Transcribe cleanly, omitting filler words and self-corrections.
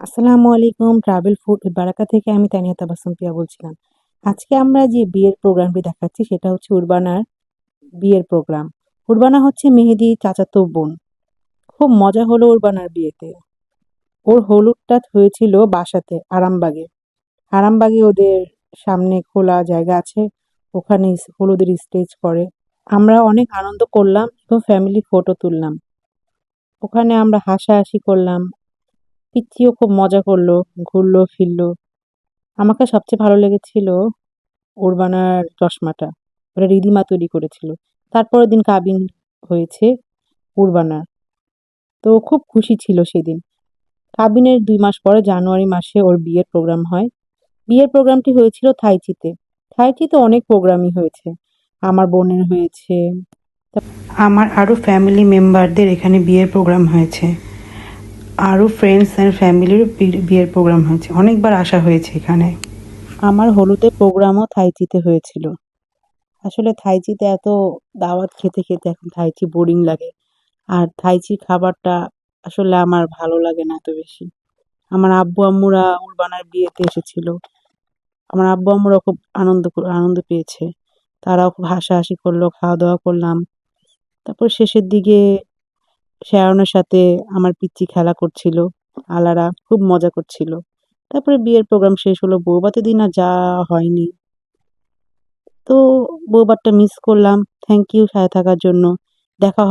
আসসালামু আলাইকুম। Travel food with বারাকা থেকে আমি তানিয়া তাবাসসুম পিয়া বলছিলাম। আজকে আমরা যে বিয়ের প্রোগ্রামটি দেখাচ্ছি সেটা হচ্ছে উরবানার বিয়ের প্রোগ্রাম। উরবানা হচ্ছে মেহেদী চাচাতো বোন। খুব মজা হলো উরবানার বিয়েতে। ওর হলুদটা হয়েছিল বাসাতে আরামবাগে। আরামবাগে ওদের সামনে খোলা জায়গা আছে, ওখানে হলুদের স্টেজ করে। আমরা অনেক আনন্দ করলাম এবং ফ্যামিলি ফটো তুললাম। ওখানে আমরা হাসাহাসি করলাম। পিচ্চিও খুব মজা করলো, ঘুরলো ফিরলো। আমাকে সবচেয়ে ভালো লেগেছিল উরবানার চশমাটা। ওটা রিদিমা তৈরি করেছিল। তারপরের দিন কাবিন হয়েছে উরবানার। তো খুব খুশি ছিল সেদিন। কাবিনের ২ মাস পরে জানুয়ারি মাসে ওর বিয়ের প্রোগ্রাম হয়। বিয়ের প্রোগ্রামটি হয়েছিল থাইচিতে। থাইচিতে অনেক প্রোগ্রামই হয়েছে। আমার বোনের হয়েছে। আমার আরো ফ্যামিলি মেম্বারদের এখানে বিয়ের প্রোগ্রাম হয়েছে। আরো ফ্রেন্ডস অ্যান্ড ফ্যামিলির বিয়ের প্রোগ্রাম হয়েছে। অনেকবার আসা হয়েছে এখানে। আমার হলুদের প্রোগ্রামও থাইচিতে হয়েছিল। আসলে থাইচিতে এত দাওয়াত খেতে খেতে এখন থাইচি বোরিং লাগে। আর থাইচি খাবারটা আসলে আমার ভালো লাগে না এত বেশি। আমার আব্বু আম্মুরা উরবানার বিয়েতে এসেছিল। আমার আব্বু আম্মুরা খুব আনন্দ পেয়েছে। তারাও খুব হাসাহাসি করলো, খাওয়া দাওয়া করলাম। তারপর শেষের দিকে শায়নের সাথে আমার পিচ্চি খেলা করছিল। আলারা খুব মজা করছিল। তারপরে বিয়ের প্রোগ্রাম শেষ হলো। বউভাতের দিন আর যাওয়া হয়নি। তো বউভাতটা মিস করলাম। থ্যাংক ইউ সাথে থাকার জন্য। দেখা